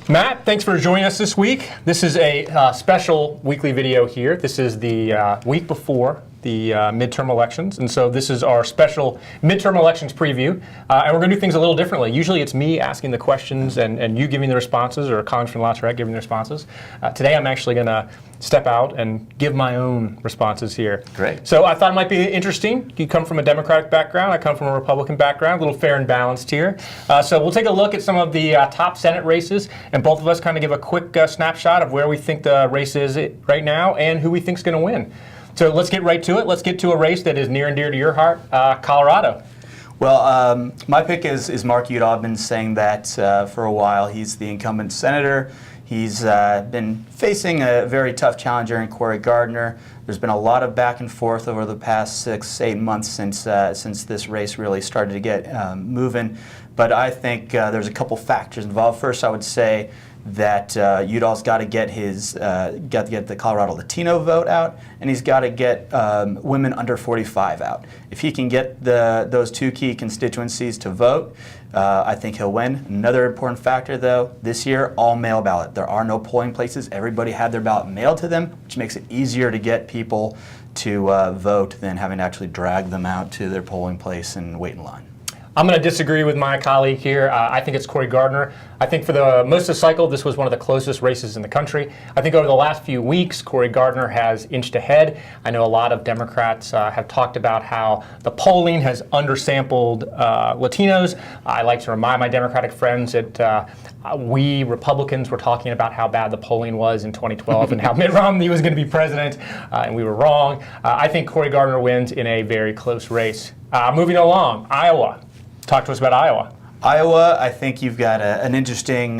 Matt, thanks for joining us this week. This is a special weekly video here. This is the week before the midterm elections, and so this is our special midterm elections preview, and we're going to do things a little differently. Usually it's me asking the questions and you giving the responses, or Congressman LaTourette giving the responses. Today I'm actually going to step out and give my own responses here. Great. So I thought it might be interesting. You come from a Democratic background, I come from a Republican background, a little fair and balanced here. So we'll take a look at some of the top Senate races, and both of us kind of give a quick snapshot of where we think the race is right now and who we think is going to win. So let's get right to it. Let's get to a race that is near and dear to your heart, Colorado. Well, my pick is Mark Udall. I've been saying that for a while. He's the incumbent senator. He's been facing a very tough challenger in Cory Gardner. There's been a lot of back and forth over the past 6-8 months since this race really started to get moving. But I think there's a couple factors involved. First, I would say that Udall's got to get the Colorado Latino vote out, and he's got to get women under 45 out. If he can get those two key constituencies to vote, I think he'll win. Another important factor, though, this year, all mail ballot. There are no polling places. Everybody had their ballot mailed to them, which makes it easier to get people to vote than having to actually drag them out to their polling place and wait in line. I'm going to disagree with my colleague here. I think it's Cory Gardner. I think for the most of the cycle, this was one of the closest races in the country. I think over the last few weeks, Cory Gardner has inched ahead. I know a lot of Democrats have talked about how the polling has undersampled Latinos. I like to remind my Democratic friends that we Republicans were talking about how bad the polling was in 2012 and how Mitt Romney was going to be president, and we were wrong. I think Cory Gardner wins in a very close race. Moving along, Iowa. Talk to us about Iowa. Iowa, I think you've got an interesting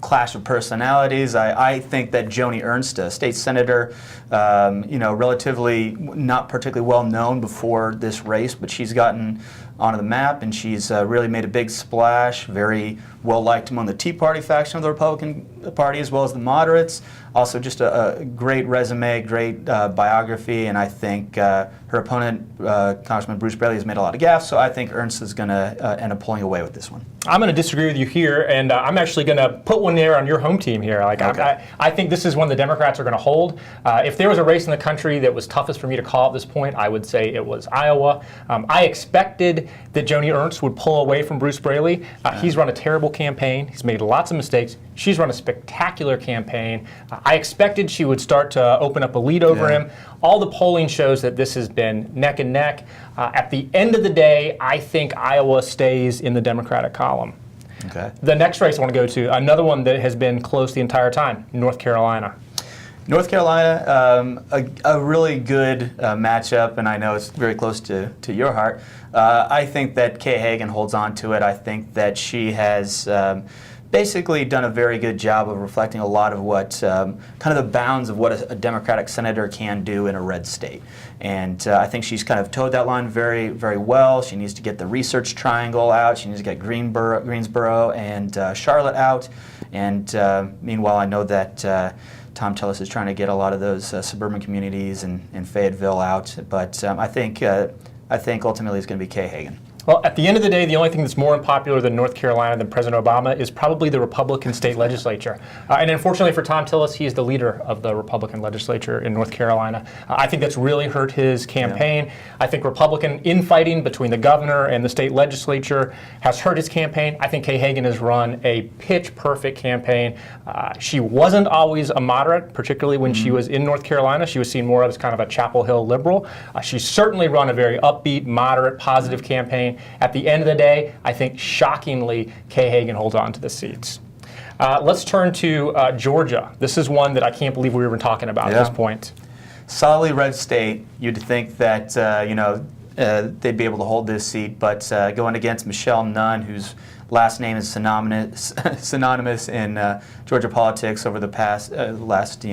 clash of personalities. I think that Joni Ernst, a state senator, relatively not particularly well known before this race, but she's gotten onto the map and she's really made a big splash, very well liked among the Tea Party faction of the Republican Party as well as the moderates. Also just a great resume, great biography, and I think her opponent, Congressman Bruce Braley, has made a lot of gaffes, so I think Ernst is going to end up pulling away with this one. I'm going to disagree with you here, and I'm actually going to put one there on your home team here. Okay. I think this is one the Democrats are going to hold. If there was a race in the country that was toughest for me to call at this point, I would say it was Iowa. I expected that Joni Ernst would pull away from Bruce Braley. He's run a terrible campaign. He's made lots of mistakes. She's run a spectacular campaign. I expected she would start to open up a lead over him. All the polling shows that this has been neck and neck. At the end of the day, I think Iowa stays in the Democratic column. Okay. The next race I want to go to, another one that has been close the entire time, North Carolina. North Carolina, a really good matchup, and I know it's very close to your heart. I think that Kay Hagan holds on to it. I think that she has basically done a very good job of reflecting a lot of what kind of the bounds of what a Democratic senator can do in a red state. And I think she's kind of towed that line very, very well. She needs to get the research triangle out. She needs to get Greensboro and Charlotte out. And meanwhile, I know that Tom Tillis is trying to get a lot of those suburban communities in Fayetteville out. But I think ultimately it's going to be Kay Hagan. Well, at the end of the day, the only thing that's more unpopular than North Carolina than President Obama is probably the Republican state legislature. And unfortunately for Tom Tillis, he is the leader of the Republican legislature in North Carolina. I think that's really hurt his campaign. Yeah. I think Republican infighting between the governor and the state legislature has hurt his campaign. I think Kay Hagan has run a pitch-perfect campaign. She wasn't always a moderate, particularly when she was in North Carolina. She was seen more as kind of a Chapel Hill liberal. She's certainly run a very upbeat, moderate, positive campaign. At the end of the day, I think shockingly, Kay Hagan holds on to the seats. Let's turn to Georgia. This is one that I can't believe we were even talking about at this point. Solidly red state. You'd think that they'd be able to hold this seat, but going against Michelle Nunn, whose last name is synonymous in Georgia politics over the last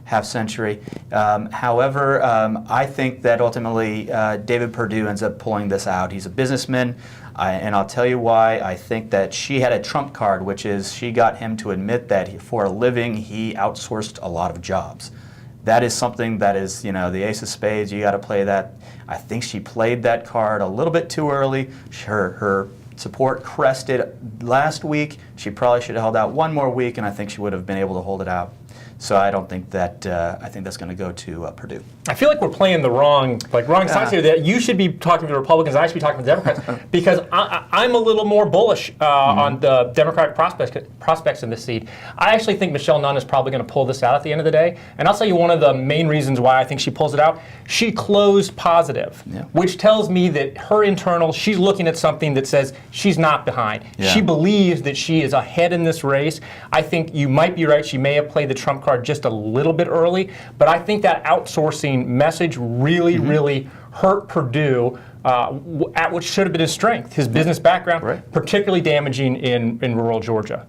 half century. However, I think that ultimately David Perdue ends up pulling this out. He's a businessman, and I'll tell you why. I think that she had a trump card, which is she got him to admit that for a living he outsourced a lot of jobs. That is something that is, the ace of spades. You got to play that. I think she played that card a little bit too early. Her support crested last week. She probably should have held out one more week, and I think she would have been able to hold it out. So I don't think that I think that's going to go to Purdue. I feel like we're playing the wrong sides here. That you should be talking to the Republicans, I should be talking to the Democrats, because I'm a little more bullish on the Democratic prospects in this seat. I actually think Michelle Nunn is probably going to pull this out at the end of the day, and I'll tell you one of the main reasons why I think she pulls it out. She closed positive, which tells me that her internal, she's looking at something that says she's not behind. Yeah. She believes that she is ahead in this race. I think you might be right. She may have played the Trump card just a little bit early, but I think that outsourcing message really hurt Purdue at what should have been his strength, his business background, particularly damaging in rural Georgia.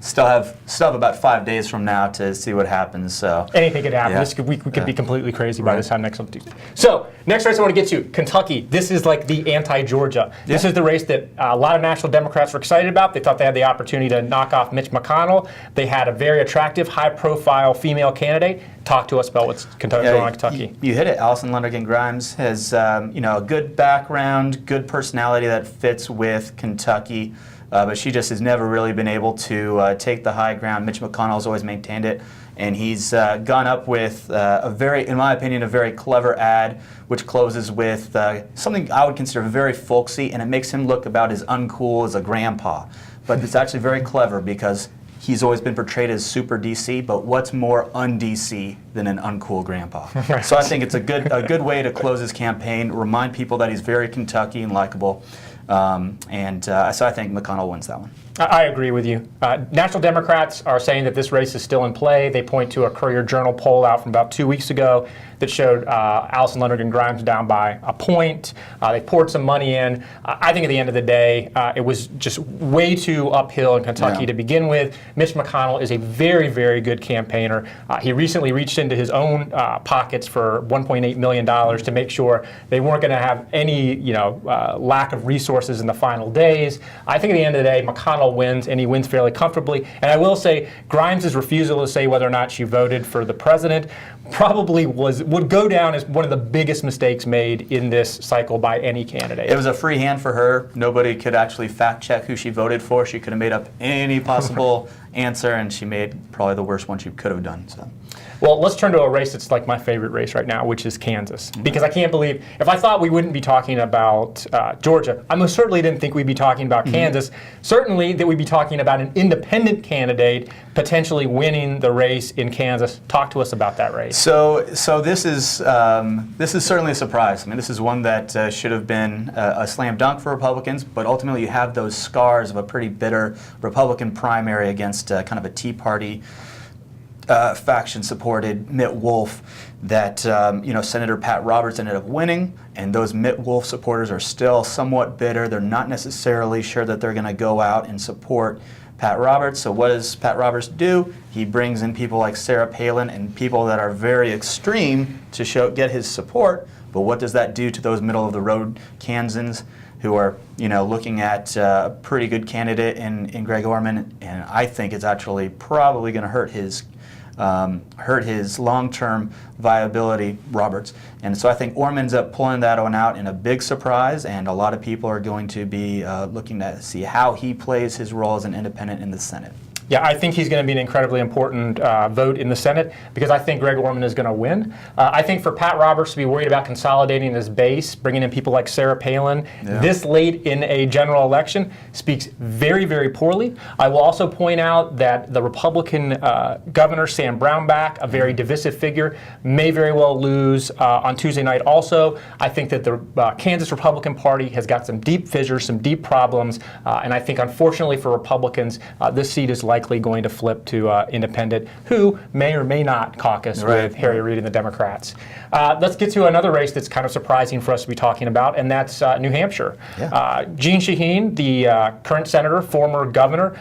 Still have about 5 days from now to see what happens. So anything could happen. We could be completely crazy by this time next Tuesday. So next race I want to get to, Kentucky. This is like the anti-Georgia. This is the race that a lot of national Democrats were excited about. They thought they had the opportunity to knock off Mitch McConnell. They had a very attractive, high-profile female candidate. Talk to us about what's going on in Kentucky. You hit it. Allison Lundergan Grimes has a good background, good personality that fits with Kentucky. But she just has never really been able to take the high ground. Mitch McConnell's always maintained it, and he's gone up with in my opinion, a very clever ad, which closes with something I would consider very folksy, and it makes him look about as uncool as a grandpa. But it's actually very clever because he's always been portrayed as super DC, but what's more un-DC than an uncool grandpa? So I think it's a good way to close his campaign, remind people that he's very Kentucky and likable. So I think McConnell wins that one. I agree with you. National Democrats are saying that this race is still in play. They point to a Courier Journal poll out from about 2 weeks ago that showed Allison Lundergan Grimes down by a point. They poured some money in. I think at the end of the day, it was just way too uphill in Kentucky to begin with. Mitch McConnell is a very good campaigner. He recently reached into his own pockets for $1.8 million to make sure they weren't going to have any lack of resources in the final days. I think at the end of the day, McConnell wins, and he wins fairly comfortably. And I will say, Grimes' refusal to say whether or not she voted for the president probably would go down as one of the biggest mistakes made in this cycle by any candidate. It was a free hand for her. Nobody could actually fact check who she voted for. She could have made up any possible answer, and she made probably the worst one she could have done. So. Well, let's turn to a race that's like my favorite race right now, which is Kansas. Because I can't believe, if I thought we wouldn't be talking about Georgia, I most certainly didn't think we'd be talking about Kansas. Certainly that we'd be talking about an independent candidate potentially winning the race in Kansas. Talk to us about that race. So this is certainly a surprise. I mean, this is one that should have been a slam dunk for Republicans, but ultimately you have those scars of a pretty bitter Republican primary against kind of a Tea Party faction-supported Mitt Wolf that Senator Pat Roberts ended up winning, and those Mitt Wolf supporters are still somewhat bitter. They're not necessarily sure that they're going to go out and support Pat Roberts. So what does Pat Roberts do? He brings in people like Sarah Palin and people that are very extreme to get his support. But what does that do to those middle-of-the-road Kansans who are looking at a pretty good candidate in Greg Orman? And I think it's actually probably going to hurt his long-term viability, Roberts. And so I think Orman ends up pulling that one out in a big surprise, and a lot of people are going to be looking to see how he plays his role as an independent in the Senate. Yeah, I think he's going to be an incredibly important vote in the Senate because I think Greg Orman is going to win. I think for Pat Roberts to be worried about consolidating his base, bringing in people like Sarah Palin this late in a general election speaks very poorly. I will also point out that the Republican governor, Sam Brownback, a very divisive figure, may very well lose on Tuesday night also. I think that the Kansas Republican Party has got some deep fissures, some deep problems, and I think unfortunately for Republicans, this seat is likely going to flip to independent, who may or may not caucus with Harry Reid and the Democrats. Let's get to another race that's kind of surprising for us to be talking about, and that's New Hampshire. Jeanne Shaheen, the current senator, former governor,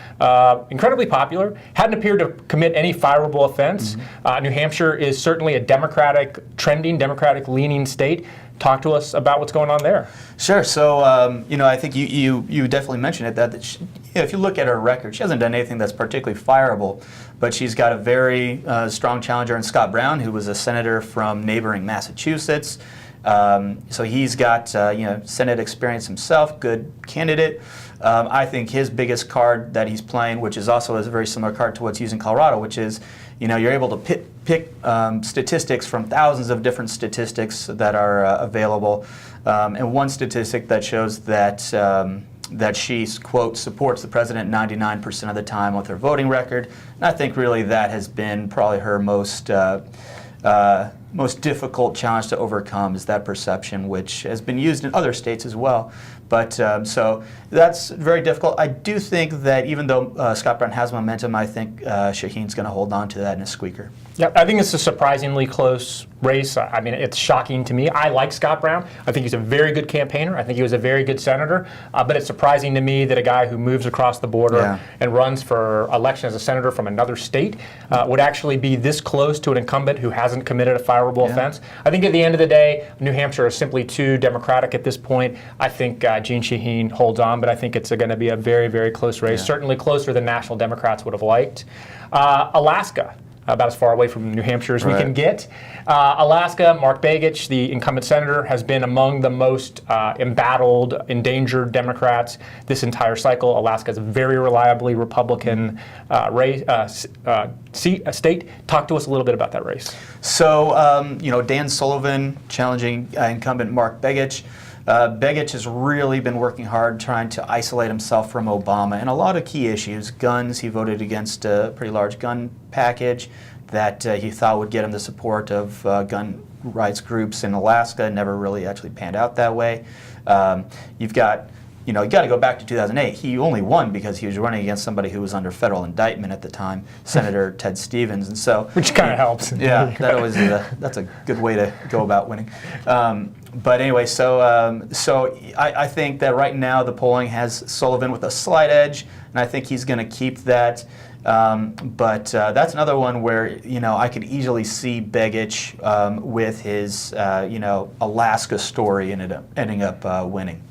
incredibly popular, hadn't appeared to commit any fireable offense. New Hampshire is certainly a trending Democratic-leaning state. Talk to us about what's going on there. Sure. So, I think you definitely mentioned it, that if you look at her record, she hasn't done anything that's particularly fireable, but she's got a very strong challenger in Scott Brown, who was a senator from neighboring Massachusetts. So he's got Senate experience himself, good candidate. I think his biggest card that he's playing, which is also a very similar card to what's used in Colorado, which is you're able to pick statistics from thousands of different statistics that are available, and one statistic that shows that that she, quote, supports the president 99% of the time with her voting record. And I think really that has been probably her most difficult challenge to overcome, is that perception, which has been used in other states as well. But so that's very difficult. I do think that even though Scott Brown has momentum, I think Shaheen's going to hold on to that in a squeaker. Yeah, I think it's a surprisingly close race. I mean, it's shocking to me. I like Scott Brown. I think he's a very good campaigner. I think he was a very good senator. But it's surprising to me that a guy who moves across the border and runs for election as a senator from another state would actually be this close to an incumbent who hasn't committed a fireable offense. I think at the end of the day, New Hampshire is simply too Democratic at this point. I think Jeanne Shaheen holds on, but I think it's going to be a very, very close race, certainly closer than National Democrats would have liked. Alaska. About as far away from New Hampshire as we can get. Alaska, Mark Begich, the incumbent senator, has been among the most embattled, endangered Democrats this entire cycle. Alaska is a very reliably Republican state. Talk to us a little bit about that race. So, Dan Sullivan challenging incumbent Mark Begich. Begich has really been working hard trying to isolate himself from Obama and a lot of key issues. Guns, he voted against a pretty large gun package that he thought would get him the support of gun rights groups in Alaska. Never really actually panned out that way. You've got, you got to go back to 2008. He only won because he was running against somebody who was under federal indictment at the time, Senator Ted Stevens, and so which kind of helps. Yeah, that's a good way to go about winning. But anyway, so I think that right now the polling has Sullivan with a slight edge, and I think he's going to keep that. But that's another one where I could easily see Begich with his Alaska story ending up winning.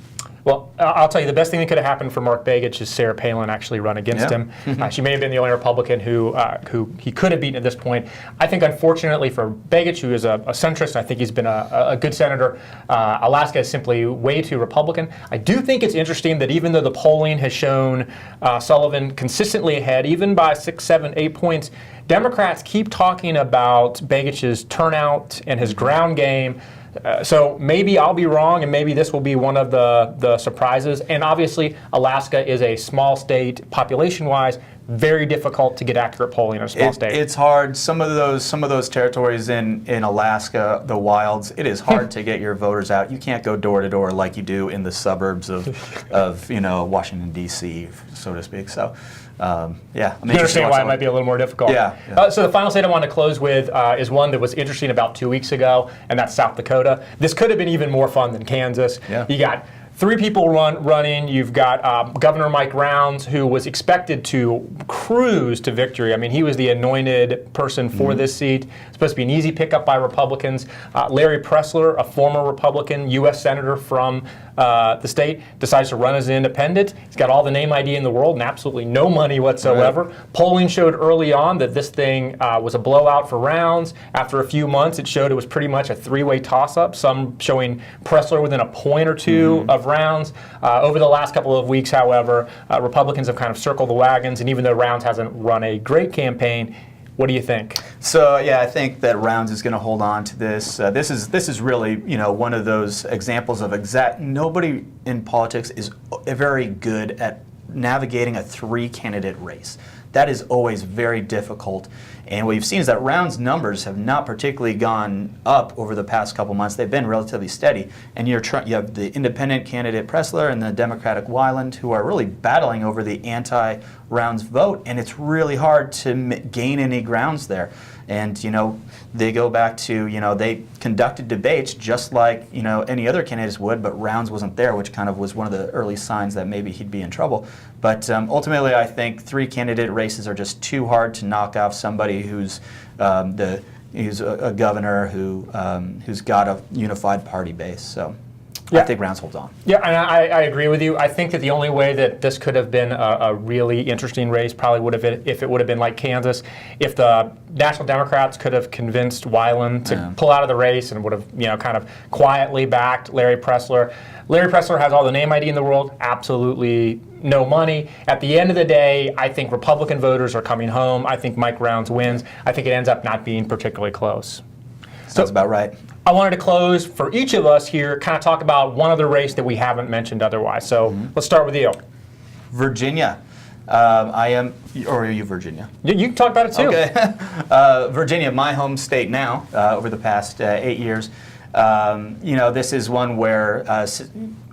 Well, I'll tell you, the best thing that could have happened for Mark Begich is Sarah Palin actually run against him. She may have been the only Republican who he could have beaten at this point. I think, unfortunately for Begich, who is a centrist, I think he's been a good senator, Alaska is simply way too Republican. I do think it's interesting that even though the polling has shown Sullivan consistently ahead, even by 6, 7, 8 points, Democrats keep talking about Begich's turnout and his ground game. So maybe I'll be wrong, and maybe this will be one of the surprises. And obviously, Alaska is a small state, population-wise, very difficult to get accurate polling in a small state. It's hard. Some of those territories in Alaska, the wilds, it is hard to get your voters out. You can't go door to door like you do in the suburbs of Washington D.C., so to speak. So. You understand why it might be a little more difficult. So the final state I want to close with is one that was interesting about 2 weeks ago, and that's South Dakota. This could have been even more fun than Kansas. You got 3 people running. You've got Governor Mike Rounds, who was expected to cruise to victory. I mean, he was the anointed person for this seat. It's supposed to be an easy pickup by Republicans. Larry Pressler, a former Republican U.S. Senator from the state, decides to run as an independent. He's got all the name ID in the world and absolutely no money whatsoever. Right. Polling showed early on that this thing was a blowout for Rounds. After a few months, it showed it was pretty much a 3-way toss-up, some showing Pressler within a point or two of Rounds. Over the last couple of weeks, however, Republicans have kind of circled the wagons, and even though Rounds hasn't run a great campaign, what do you think? So I think that Rounds is going to hold on to this. This is really one of those examples of nobody in politics is very good at navigating a 3-candidate race. That is always very difficult. And what you've seen is that Rounds' numbers have not particularly gone up over the past couple months. They've been relatively steady. And you have the independent candidate Pressler and the Democratic Weiland, who are really battling over the anti-Rounds vote. And it's really hard to gain any grounds there. And they go back to they conducted debates just like any other candidates would, but Rounds wasn't there, which kind of was one of the early signs that maybe he'd be in trouble. But ultimately, I think 3-candidate races are just too hard to knock off somebody who's a governor who's got a unified party base. So I think Rounds holds on. Yeah, and I agree with you. I think that the only way that this could have been a really interesting race probably would have been if it would have been like Kansas, if the National Democrats could have convinced Weiland to pull out of the race and would have, kind of quietly backed Larry Pressler. Larry Pressler has all the name ID in the world, absolutely no money. At the end of the day, I think Republican voters are coming home. I think Mike Rounds wins. I think it ends up not being particularly close. Sounds about right. I wanted to close for each of us here, kind of talk about one other race that we haven't mentioned otherwise. So let's start with you. Virginia. I am, or are you Virginia? You can talk about it too. Okay. Virginia, my home state now, over the past 8 years. This is one where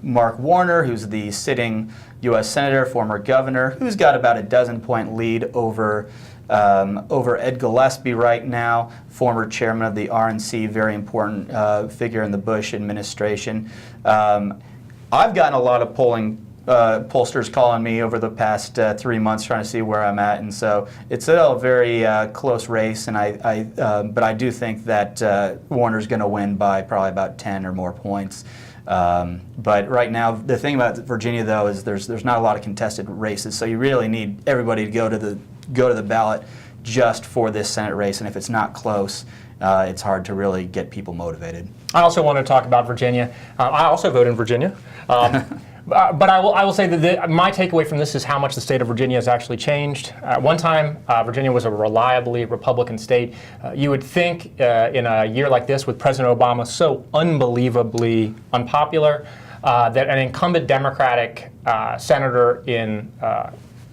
Mark Warner, who's the sitting U.S. Senator, former governor, who's got about a dozen-point lead over Ed Gillespie right now, former chairman of the RNC, very important figure in the Bush administration. I've gotten a lot of pollsters calling me over the past 3 months trying to see where I'm at, and so it's a very close race. And but I do think that Warner's going to win by probably about 10 or more points. But right now, the thing about Virginia, though, is there's not a lot of contested races, so you really need everybody to go to the ballot just for this Senate race. And if it's not close, it's hard to really get people motivated. I also want to talk about Virginia. I also vote in Virginia. But I will say that my takeaway from this is how much the state of Virginia has actually changed. At one time, Virginia was a reliably Republican state. You would think in a year like this, with President Obama so unbelievably unpopular, that an incumbent Democratic senator in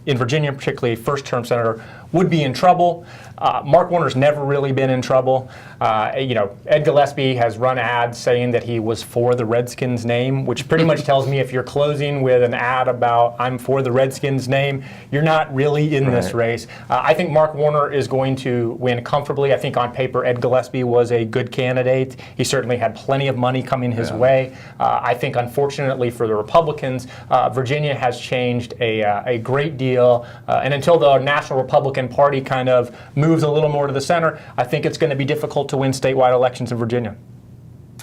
Virginia, particularly first-term senator, would be in trouble. Mark Warner's never really been in trouble. Ed Gillespie has run ads saying that he was for the Redskins name, which pretty much tells me if you're closing with an ad about I'm for the Redskins name, you're not really in this race. I think Mark Warner is going to win comfortably. I think on paper Ed Gillespie was a good candidate. He certainly had plenty of money coming his way. I think unfortunately for the Republicans, Virginia has changed a great deal. And until the National Republican Party kind of moves a little more to the center, I think it's going to be difficult to win statewide elections in Virginia.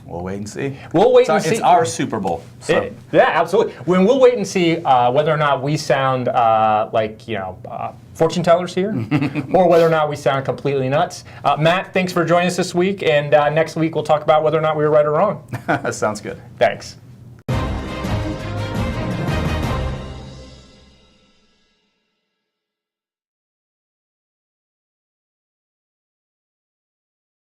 We'll wait and see. We'll wait and see. It's our Super Bowl. So. Yeah, absolutely. We'll wait and see whether or not we sound like fortune tellers here, or whether or not we sound completely nuts. Matt, thanks for joining us this week, and next week we'll talk about whether or not we were right or wrong. Sounds good. Thanks.